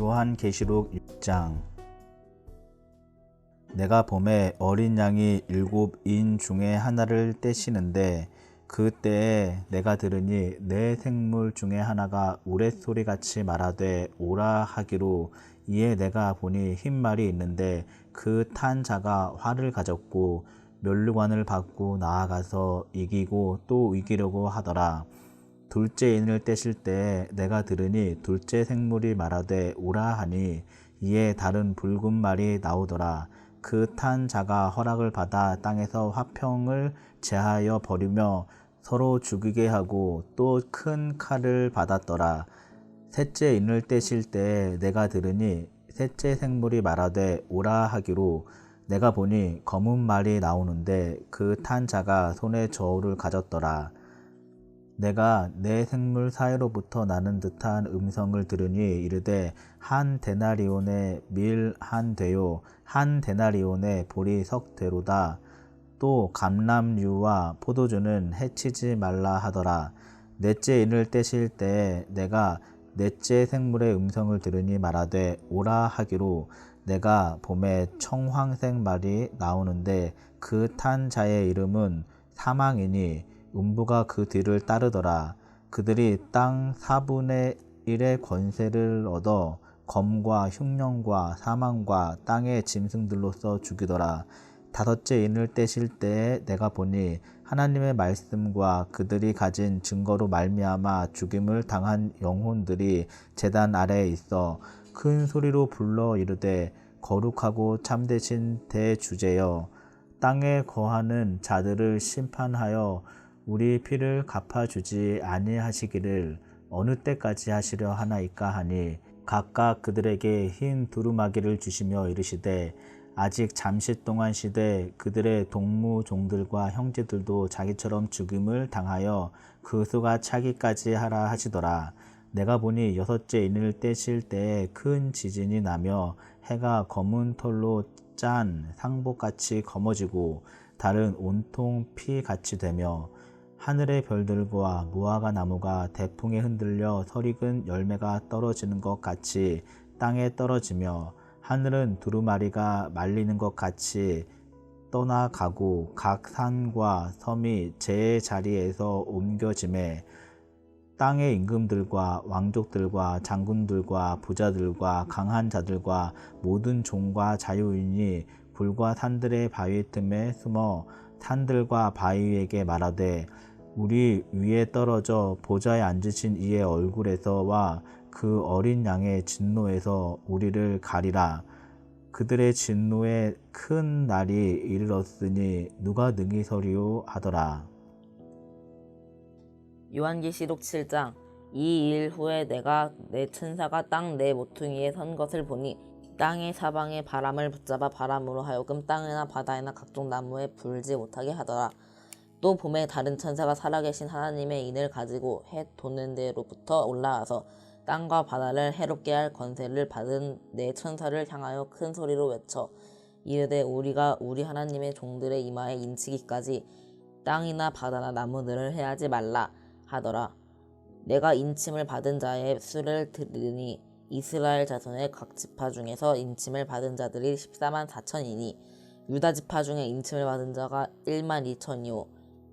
요한계시록 6장. 내가 봄에 어린 양이 7인 중에 하나를 떼시는데 그때에 내가 들으니 네 생물 중에 하나가 우레소리같이 말하되 오라 하기로, 이에 내가 보니 흰 말이 있는데 그 탄 자가 활을 가졌고 면류관을 받고 나아가서 이기고 또 이기려고 하더라. 둘째 인을 떼실 때 내가 들으니 둘째 생물이 말하되 오라 하니, 이에 다른 붉은 말이 나오더라. 그 탄 자가 허락을 받아 땅에서 화평을 제하여 버리며 서로 죽이게 하고 또 큰 칼을 받았더라. 셋째 인을 떼실 때 내가 들으니 셋째 생물이 말하되 오라 하기로, 내가 보니 검은 말이 나오는데 그 탄 자가 손에 저울을 가졌더라. 내가 네 생물 사이로부터 나는 듯한 음성을 들으니 이르되, 한 데나리온의 밀 한 되요 한 데나리온의 보리 석 되로다. 또 감람류와 포도주는 해치지 말라 하더라. 넷째 인을 떼실 때 내가 넷째 생물의 음성을 들으니 말하되 오라 하기로, 내가 봄에 청황색 말이 나오는데 그 탄 자의 이름은 사망이니 음부가 그 뒤를 따르더라. 그들이 땅 4분의 1의 권세를 얻어 검과 흉년과 사망과 땅의 짐승들로서 죽이더라. 다섯째 인을 떼실 때에 내가 보니 하나님의 말씀과 그들이 가진 증거로 말미암아 죽임을 당한 영혼들이 제단 아래에 있어 큰 소리로 불러 이르되, 거룩하고 참되신 대주제여, 땅에 거하는 자들을 심판하여 우리 피를 갚아주지 아니하시기를 어느 때까지 하시려 하나이까 하니, 각각 그들에게 흰 두루마기를 주시며 이르시되, 아직 잠시 동안 시되 그들의 동무종들과 형제들도 자기처럼 죽임을 당하여 그 수가 차기까지 하라 하시더라. 내가 보니 여섯째 인을 떼실 때에 큰 지진이 나며 해가 검은 털로 짠 상복같이 검어지고 달은 온통 피같이 되며 하늘의 별들과 무화과 나무가 대풍에 흔들려 설익은 열매가 떨어지는 것 같이 땅에 떨어지며, 하늘은 두루마리가 말리는 것 같이 떠나가고 각 산과 섬이 제 자리에서 옮겨지매, 땅의 임금들과 왕족들과 장군들과 부자들과 강한 자들과 모든 종과 자유인이 불과 산들의 바위 틈에 숨어 산들과 바위에게 말하되, 우리 위에 떨어져 보좌에 앉으신 이의 얼굴에서와 그 어린 양의 진노에서 우리를 가리라. 그들의 진노의 큰 날이 이르렀으니 누가 능히 서리요 하더라. 요한계시록 7장. 이 일 후에 내가 내 천사가 땅 네 모퉁이에 선 것을 보니, 땅의 사방에 바람을 붙잡아 바람으로 하여금 땅이나 바다에나 각종 나무에 불지 못하게 하더라. 또 봄에 다른 천사가 살아계신 하나님의 인을 가지고 해 돋는 데로부터 올라와서 땅과 바다를 해롭게 할 권세를 받은 네 천사를 향하여 큰 소리로 외쳐 이르되, 우리가 우리 하나님의 종들의 이마에 인치기까지 땅이나 바다나 나무들을 해하지 말라 하더라. 내가 인침을 받은 자의 수를 들으니 이스라엘 자손의 각 지파 중에서 인침을 받은 자들이 14만 4천이니 유다 지파 중에 인침을 받은 자가 1만 2천이요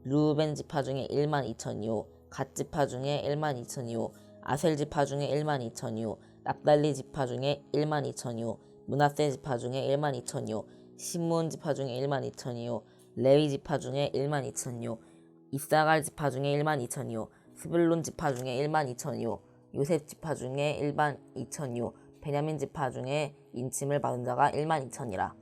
르우벤 지파 중에 1만 2천이요 갓 지파 중에 1만 2천이요 아셀 지파 중에 1만 2천이요 납달리 지파 중에 1만 2천이요 므낫세 지파 중에 1만 2천이요 시므온 지파 중에 1만 2천이요 레위 지파 중에 1만 2천이요 이사갈 지파 중에 1만 2천이요 스불론 지파 중에 1만 2천이요 요셉 지파 중에 1만 2천이요 베냐민 지파 중에 인침을 받은 자가 1만 2천이라.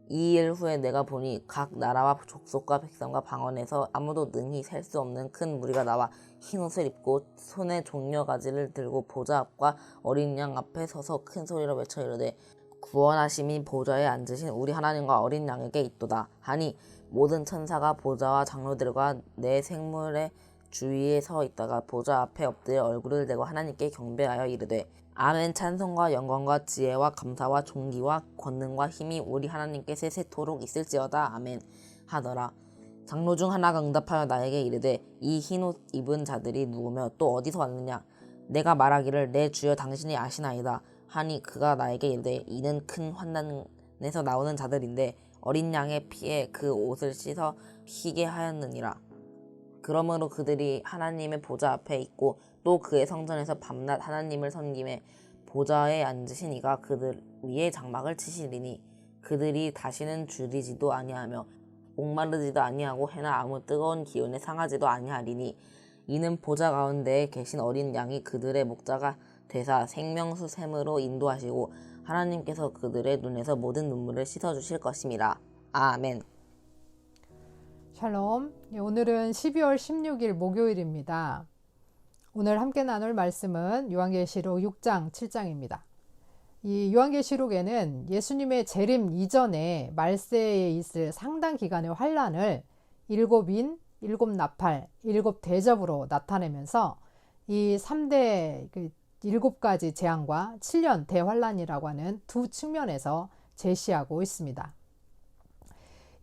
이 일 후에 내가 보니 각 나라와 족속과 백성과 방언에서 아무도 능히 셀 수 없는 큰 무리가 나와 흰옷을 입고 손에 종려가지를 들고 보좌 앞과 어린 양 앞에 서서 큰 소리로 외쳐 이르되, 구원하심이 보좌에 앉으신 우리 하나님과 어린 양에게 있도다 하니, 모든 천사가 보좌와 장로들과 네 생물의 주위에 서 있다가 보좌 앞에 엎드려 얼굴을 대고 하나님께 경배하여 이르되, 아멘. 찬송과 영광과 지혜와 감사와 존귀와 권능과 힘이 우리 하나님께 세세토록 있을지어다. 아멘 하더라. 장로 중 하나가 응답하여 나에게 이르되, 이 흰옷 입은 자들이 누구며 또 어디서 왔느냐? 내가 말하기를, 내 주여 당신이 아시나이다 하니 그가 나에게 이르되 이는 큰 환난에서 나오는 자들인데 어린 양의 피에 그 옷을 씻어 희게 하였느니라. 그러므로 그들이 하나님의 보좌 앞에 있고 또 그의 성전에서 밤낮 하나님을 섬김에 보좌에 앉으신 이가 그들 위에 장막을 치시리니 그들이 다시는 줄이지도 아니하며 목마르지도 아니하고 해나 아무 뜨거운 기운에 상하지도 아니하리니 이는 보좌 가운데에 계신 어린 양이 그들의 목자가 되사 생명수 샘으로 인도하시고 하나님께서 그들의 눈에서 모든 눈물을 씻어주실 것임이라. 아멘. 샬롬. 오늘은 12월 16일 목요일입니다. 오늘 함께 나눌 말씀은 요한계시록 6장 7장입니다. 이 요한계시록에는 예수님의 재림 이전에 말세에 있을 상당 기간의 환란을 일곱 인, 일곱 나팔, 일곱 대접으로 나타내면서 이 3대 일곱 가지 재앙과 7년 대환란이라고 하는 두 측면에서 제시하고 있습니다.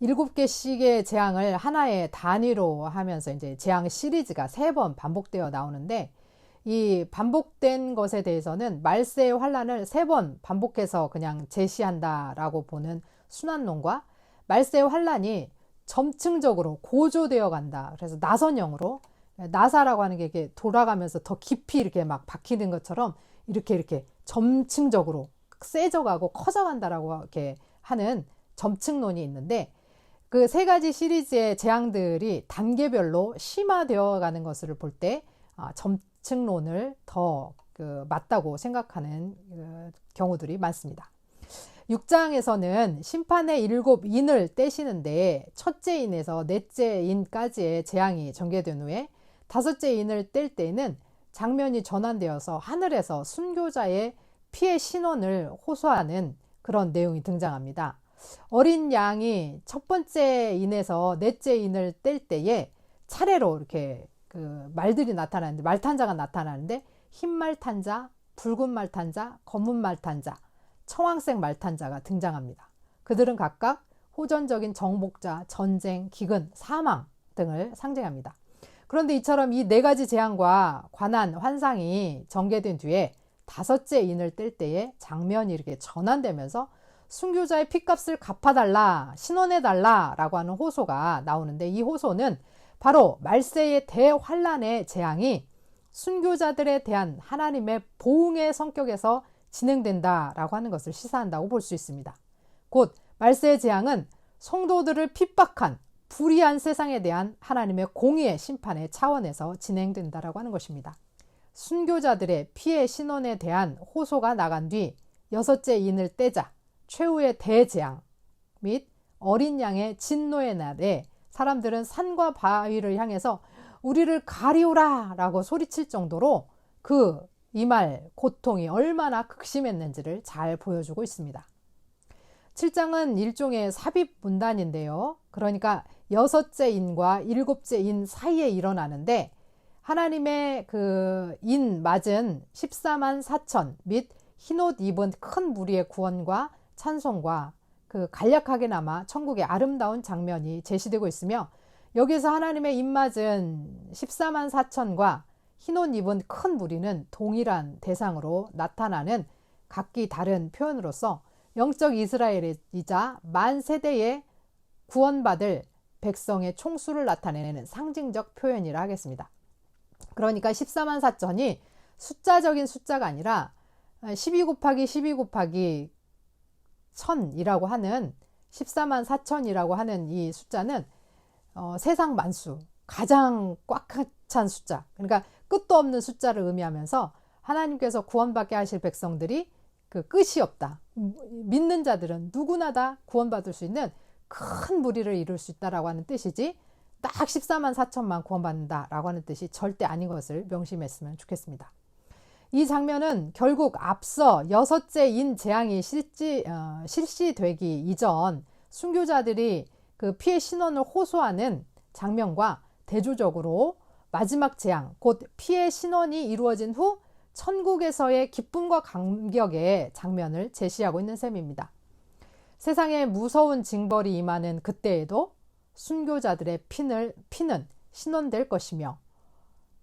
7개씩의 재앙을 하나의 단위로 하면서 이제 재앙 시리즈가 3번 반복되어 나오는데 이 반복된 것에 대해서는 말세의 환란을 3번 반복해서 그냥 제시한다라고 보는 순환론과 말세의 환란이 점층적으로 고조되어 간다. 그래서 나선형으로 나사라고 하는 게 이렇게 돌아가면서 더 깊이 이렇게 막 박히는 것처럼 이렇게 점층적으로 세져가고 커져간다라고 이렇게 하는 점층론이 있는데 그 3가지 시리즈의 재앙들이 단계별로 심화되어 가는 것을 볼 때 점층론을 더 맞다고 생각하는 경우들이 많습니다. 6장에서는 심판의 7인을 떼시는데 첫째 인에서 넷째 인까지의 재앙이 전개된 후에 5째 인을 뗄 때에는 장면이 전환되어서 하늘에서 순교자의 피의 신원을 호소하는 그런 내용이 등장합니다. 어린 양이 첫 번째 인에서 넷째 인을 뗄 때에 차례로 이렇게 말들이 나타나는데 말탄자가 나타나는데 흰 말탄자, 붉은 말탄자, 검은 말탄자, 청황색 말탄자가 등장합니다. 그들은 각각 호전적인 정복자, 전쟁, 기근, 사망 등을 상징합니다. 그런데 이처럼 이 4가지 재앙과 관한 환상이 전개된 뒤에 5째 인을 뗄 때에 장면이 이렇게 전환되면서 순교자의 핏값을 갚아달라, 신원해달라 라고 하는 호소가 나오는데 이 호소는 바로 말세의 대환란의 재앙이 순교자들에 대한 하나님의 보응의 성격에서 진행된다라고 하는 것을 시사한다고 볼 수 있습니다. 곧 말세의 재앙은 성도들을 핍박한 불의한 세상에 대한 하나님의 공의의 심판의 차원에서 진행된다라고 하는 것입니다. 순교자들의 피해 신원에 대한 호소가 나간 뒤 6째 인을 떼자 최후의 대재앙 및 어린 양의 진노의 날에 사람들은 산과 바위를 향해서 우리를 가리우라 라고 소리칠 정도로 이 말 고통이 얼마나 극심했는지를 잘 보여주고 있습니다. 7장은 일종의 삽입 문단인데요. 그러니까 6째 인과 7째 인 사이에 일어나는데 하나님의 인 맞은 14만 4천 및 흰옷 입은 큰 무리의 구원과 찬송과 간략하게나마 천국의 아름다운 장면이 제시되고 있으며 여기서 하나님의 인 맞은 14만 4천과 흰옷 입은 큰 무리는 동일한 대상으로 나타나는 각기 다른 표현으로서 영적 이스라엘이자 만 세대의 구원받을 백성의 총수를 나타내는 상징적 표현이라 하겠습니다. 그러니까 14만 4천이 숫자적인 숫자가 아니라 12 곱하기 12 곱하기 1000이라고 하는 14만 4천이라고 하는 이 숫자는 세상 만수, 가장 꽉 찬 숫자, 그러니까 끝도 없는 숫자를 의미하면서 하나님께서 구원받게 하실 백성들이 끝이 없다. 믿는 자들은 누구나 다 구원받을 수 있는 큰 무리를 이룰 수 있다라고 하는 뜻이지 딱 14만 4천만 구원받는다라고 하는 뜻이 절대 아닌 것을 명심했으면 좋겠습니다. 이 장면은 결국 앞서 6째 인 재앙이 실시되기 이전 순교자들이 피해 신원을 호소하는 장면과 대조적으로 마지막 재앙, 곧 피해 신원이 이루어진 후 천국에서의 기쁨과 감격의 장면을 제시하고 있는 셈입니다. 세상에 무서운 징벌이 임하는 그때에도 순교자들의 피는 신원될 것이며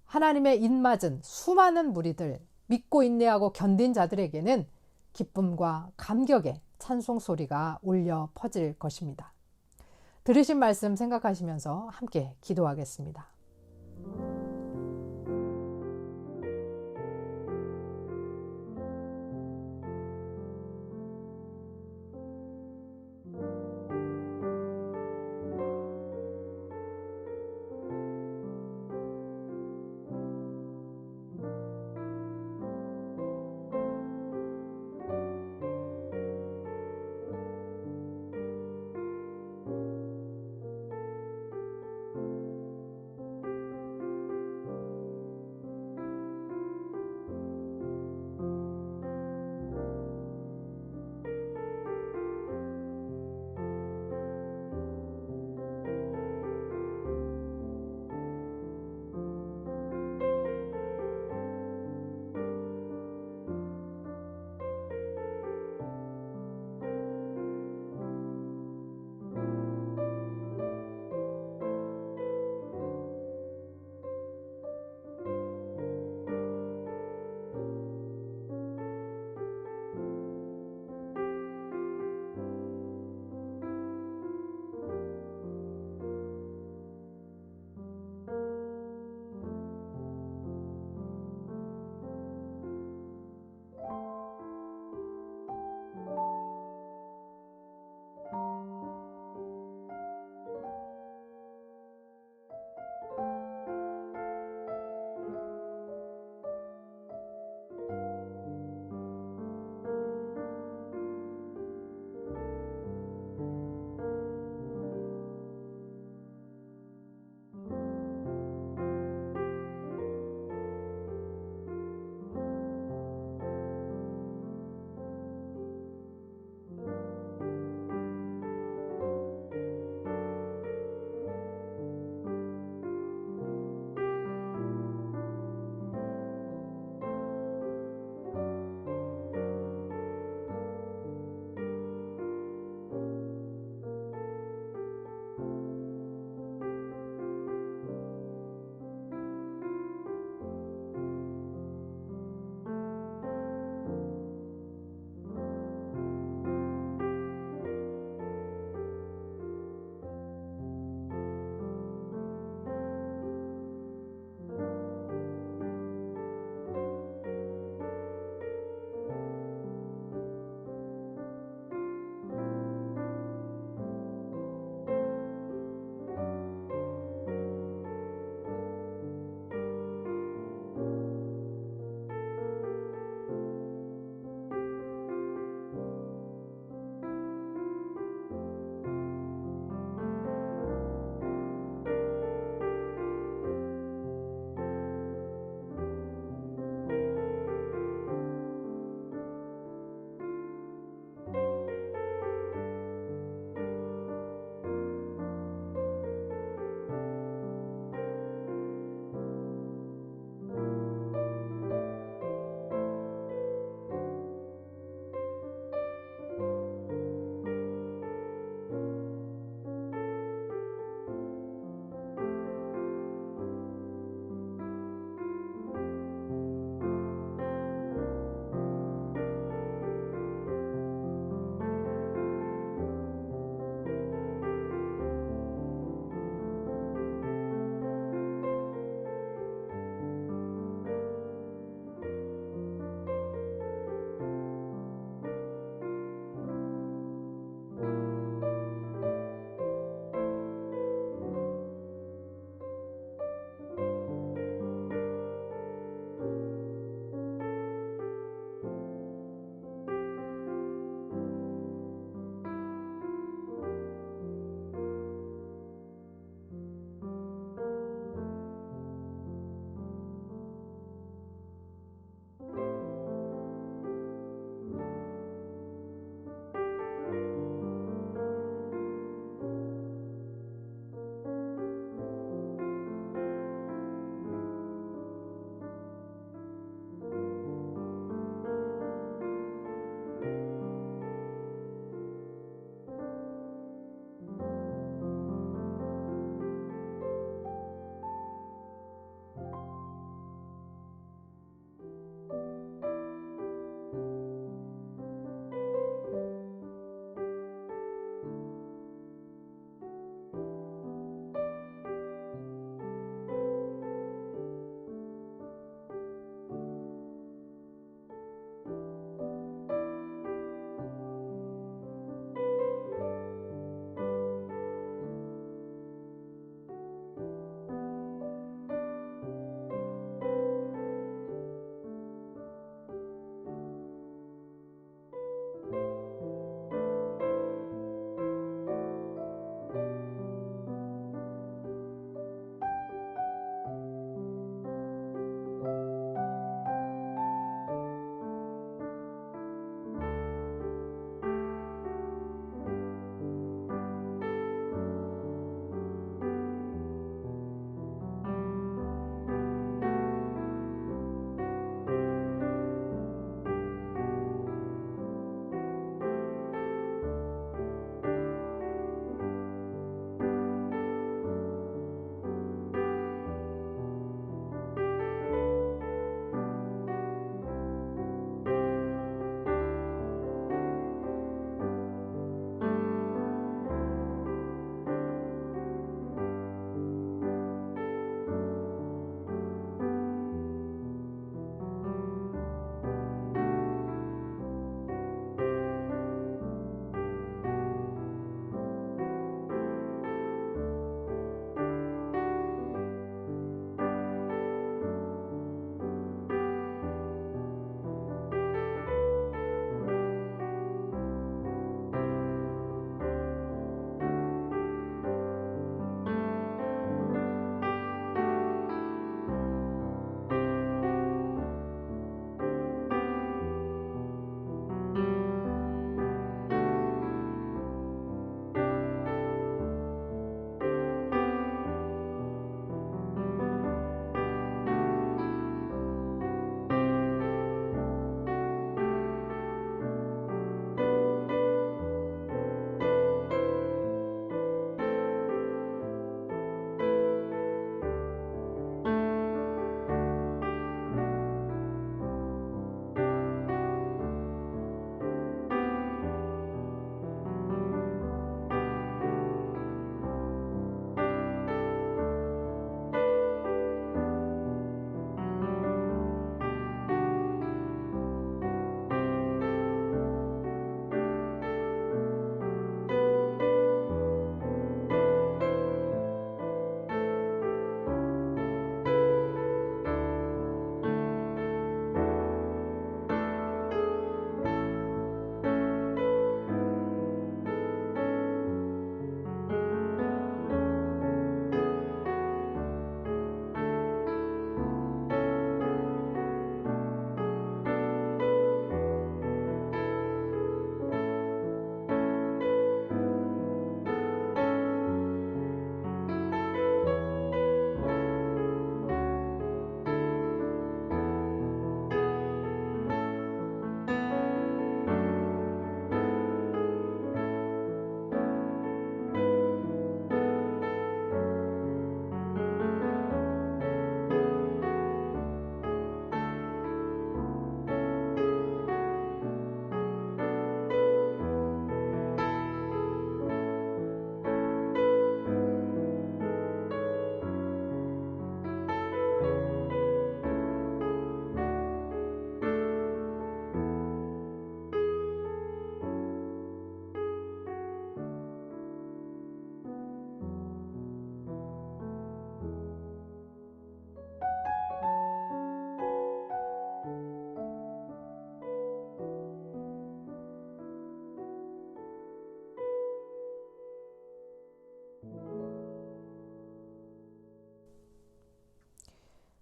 하나님의 인맞은 수많은 무리들, 믿고 인내하고 견딘 자들에게는 기쁨과 감격의 찬송 소리가 울려 퍼질 것입니다. 들으신 말씀 생각하시면서 함께 기도하겠습니다.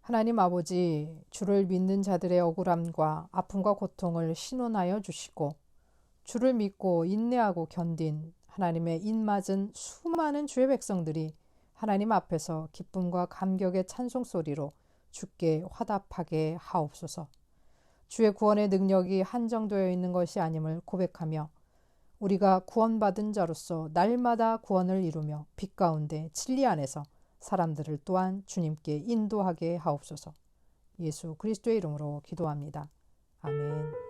하나님 아버지, 주를 믿는 자들의 억울함과 아픔과 고통을 신원하여 주시고 주를 믿고 인내하고 견딘 하나님의 인맞은 수많은 주의 백성들이 하나님 앞에서 기쁨과 감격의 찬송 소리로 주께 화답하게 하옵소서. 주의 구원의 능력이 한정되어 있는 것이 아님을 고백하며 우리가 구원받은 자로서 날마다 구원을 이루며 빛 가운데 진리 안에서 사람들을 또한 주님께 인도하게 하옵소서. 예수 그리스도의 이름으로 기도합니다. 아멘.